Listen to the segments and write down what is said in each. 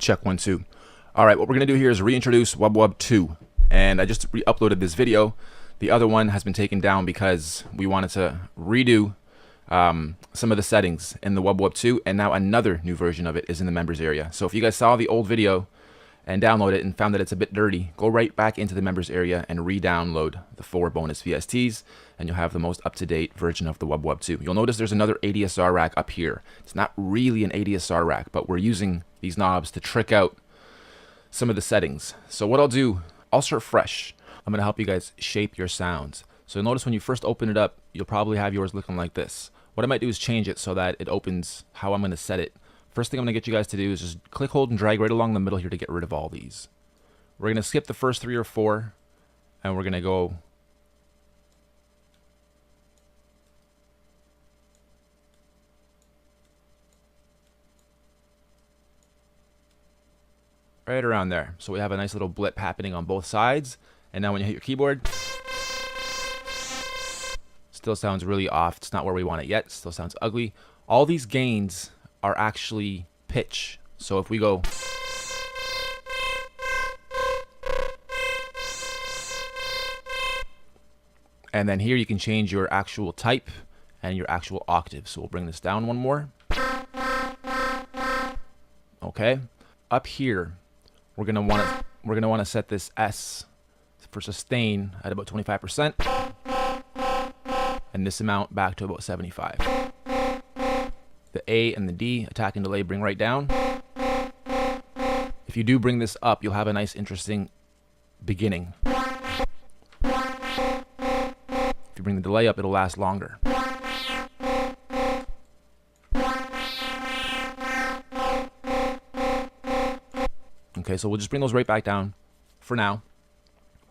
Check 1 2. All right, what we're gonna do here is reintroduce WubWub 2, and I just re-uploaded this video. The other one has been taken down because we wanted to redo some of the settings in the WubWub 2, and now another new version of it is in the members area. So if you guys saw the old video and download it and found that it's a bit dirty, go right back into the members area and re-download the 4 bonus VSTs, and you'll have the most up-to-date version of the WubWub 2. You'll notice there's another ADSR rack up here. It's not really an ADSR rack, but we're using these knobs to trick out some of the settings. So what I'll do, I'll start fresh. I'm gonna help you guys shape your sounds. So you'll notice when you first open it up, you'll probably have yours looking like this. What I might do is change it so that it opens how I'm gonna set it. First thing I'm gonna get you guys to do is just click, hold, and drag right along the middle here to get rid of all these. We're gonna skip the first 3 or 4, and we're gonna go right around there. So we have a nice little blip happening on both sides. And now when you hit your keyboard, still sounds really off. It's not where we want it yet. Still sounds ugly. All these gains are actually pitch. So if we go, and then here you can change your actual type and your actual octave. So we'll bring this down one more. Okay. Up here, we're gonna want to set this S for sustain at about 25%, and this amount back to about 75. The A and the D, attack and delay, bring right down. If you do bring this up, you'll have a nice, interesting beginning. If you bring the delay up, it'll last longer. Okay, so we'll just bring those right back down for now.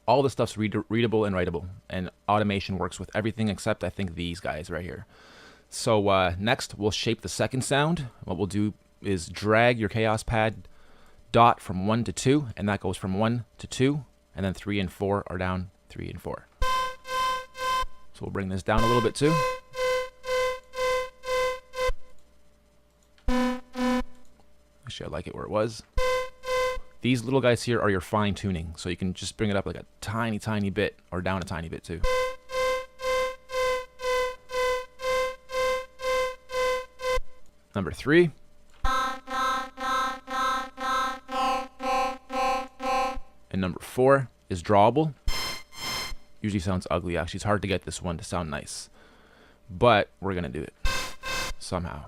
All the stuff's readable and writable, and automation works with everything except I think these guys right here. So next we'll shape the second sound. What we'll do is drag your chaos pad dot from 1 to 2, and that goes from 1 to 2, and then 3 and 4 are down 3 and 4. So we'll bring this down a little bit too. Actually, I like it where it was. These little guys here are your fine tuning, so you can just bring it up like a tiny, tiny bit, or down a tiny bit too. Number 3. And number 4 is drawable. Usually sounds ugly, actually. It's hard to get this one to sound nice. But we're gonna do it somehow.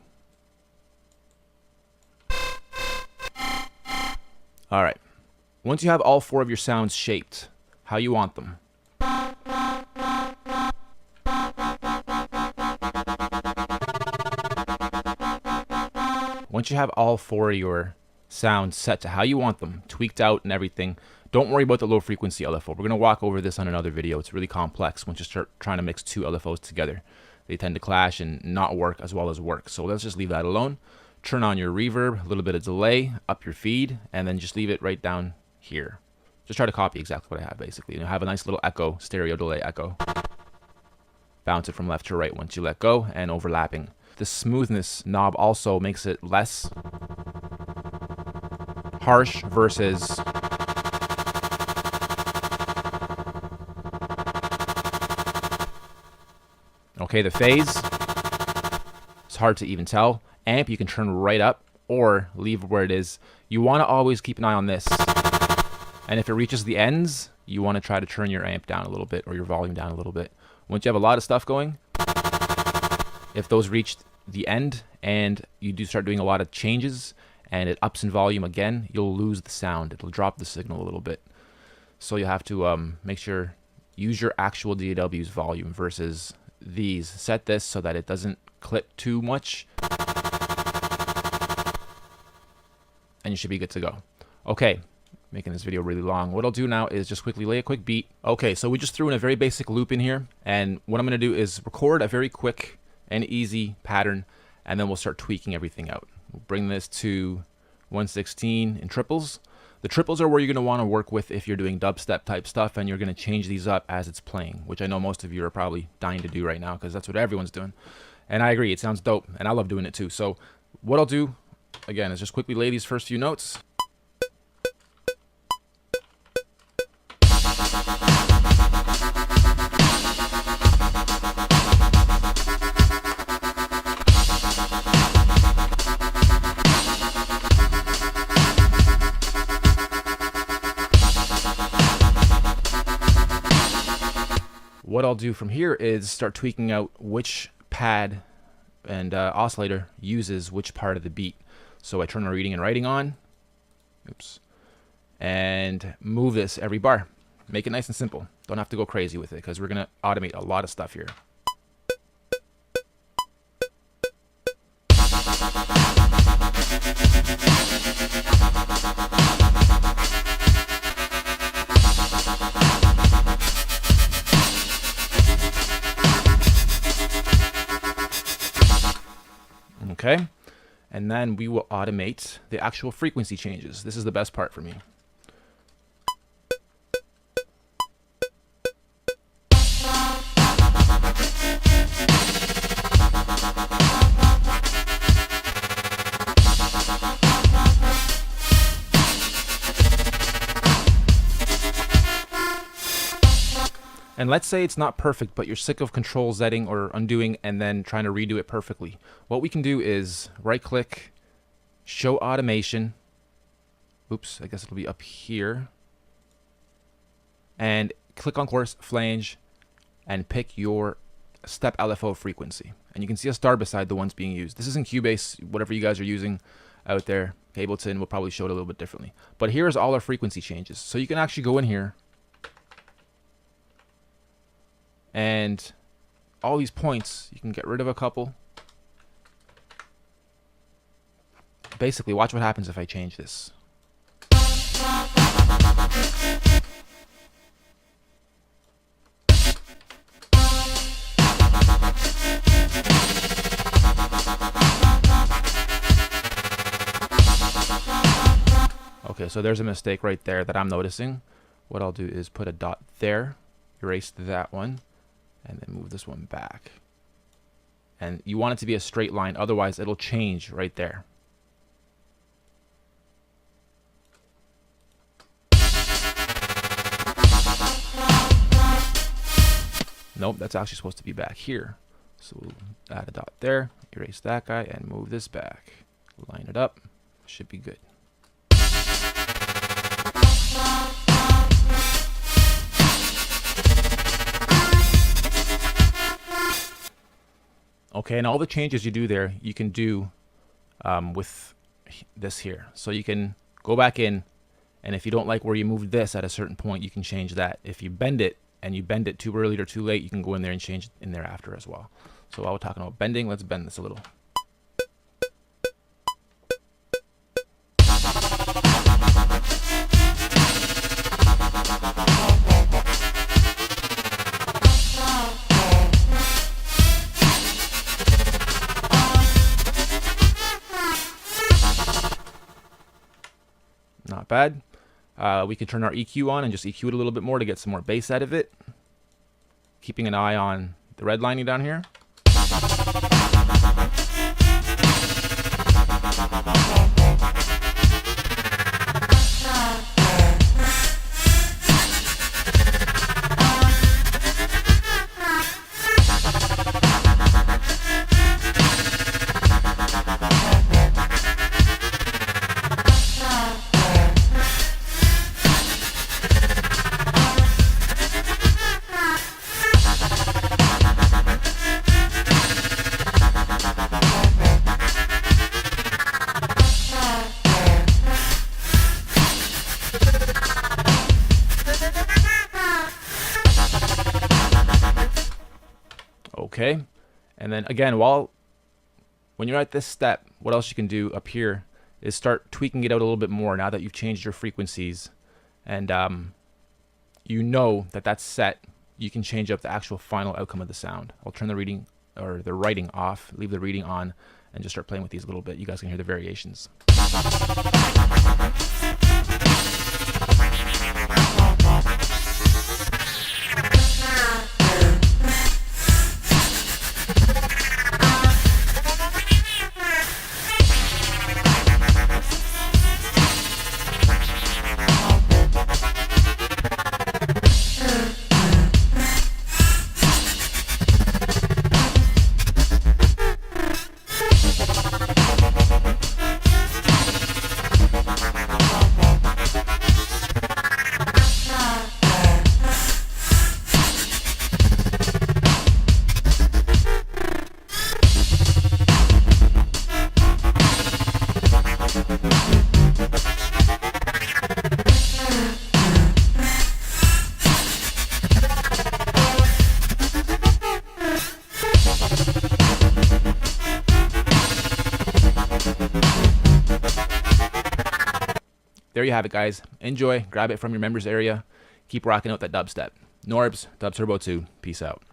All right, once you have all 4 of your sounds shaped how you want them, once you have all 4 of your sounds set to how you want them, tweaked out and everything, don't worry about the low frequency LFO. We're gonna walk over this on another video. It's really complex once you start trying to mix 2 LFOs together. They tend to clash and not work as well as work. So let's just leave that alone. Turn on your reverb, a little bit of delay, up your feed, and then just leave it right down here. Just try to copy exactly what I have, basically. You'll have a nice little echo, stereo delay echo. Bounce it from left to right once you let go, and overlapping. The smoothness knob also makes it less harsh versus okay, the phase, it's hard to even tell. Amp, you can turn right up or leave where it is. You want to always keep an eye on this. And if it reaches the ends, you want to try to turn your amp down a little bit or your volume down a little bit. Once you have a lot of stuff going, if those reach the end and you do start doing a lot of changes and it ups in volume again, you'll lose the sound. It'll drop the signal a little bit. So you have to make sure, use your actual DAW's volume versus these. Set this so that it doesn't clip too much, and you should be good to go. Okay, making this video really long. What I'll do now is just quickly lay a quick beat. Okay, so we just threw in a very basic loop in here, and what I'm gonna do is record a very quick and easy pattern, and then we'll start tweaking everything out. We'll bring this to 116 in triples. The triples are where you're gonna wanna work with if you're doing dubstep type stuff, and you're gonna change these up as it's playing, which I know most of you are probably dying to do right now because that's what everyone's doing. And I agree, it sounds dope, and I love doing it too. So what I'll do, again, is just quickly lay these first few notes. What I'll do from here is start tweaking out which pad and oscillator uses which part of the beat. So I turn my reading and writing on, oops, and move this every bar. Make it nice and simple. Don't have to go crazy with it because we're going to automate a lot of stuff here. Okay, and then we will automate the actual frequency changes. This is the best part for me. And let's say it's not perfect, but you're sick of control Zing or undoing and then trying to redo it perfectly. What we can do is right click, show automation. Oops, I guess it'll be up here. And click on coarse flange and pick your step LFO frequency. And you can see a star beside the ones being used. This is in Cubase, whatever you guys are using out there. Ableton will probably show it a little bit differently. But here's all our frequency changes. So you can actually go in here and all these points, you can get rid of a couple. Basically, watch what happens if I change this. Okay, so there's a mistake right there that I'm noticing. What I'll do is put a dot there, erase that one, and then move this one back. And you want it to be a straight line, otherwise it'll change right there. Nope, that's actually supposed to be back here. So we'll add a dot there, erase that guy, and move this back. Line it up, should be good. Okay, and all the changes you do there, you can do with this here. So you can go back in, and if you don't like where you moved this at a certain point, you can change that. If you bend it, and you bend it too early or too late, you can go in there and change it in there after as well. So while we're talking about bending, let's bend this a little. Not bad. We can turn our EQ on and just EQ it a little bit more to get some more bass out of it. Keeping an eye on the redlining down here. Okay, and then again, when you're at this step, what else you can do up here is start tweaking it out a little bit more now that you've changed your frequencies, and you know that that's set. You can change up the actual final outcome of the sound. I'll turn the reading or the writing off, leave the reading on, and just start playing with these a little bit. You guys can hear the variations. there you have it, guys. Enjoy. Grab it from your members area. Keep rocking out that dubstep. Norbs, Dub Turbo 2. Peace out.